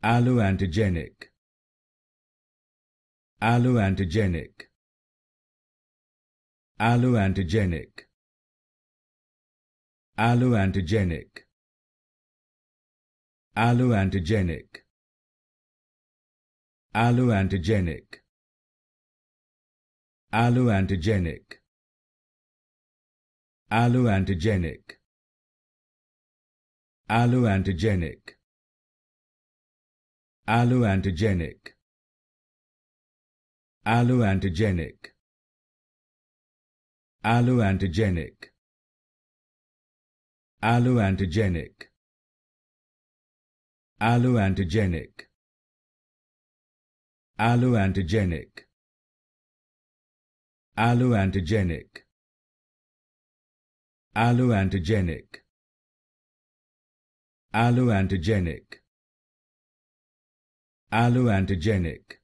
Alloantigenic. Alloantigenic. Alloantigenic. Alloantigenic. Alloantigenic. Alloantigenic. Alloantigenic. Alloantigenic. Alloantigenic. Alloantigenic. Alloantigenic. Alloantigenic. Alloantigenic. Alloantigenic. Alloantigenic. Alloantigenic. Alloantigenic. Alloantigenic. Alloantigenic.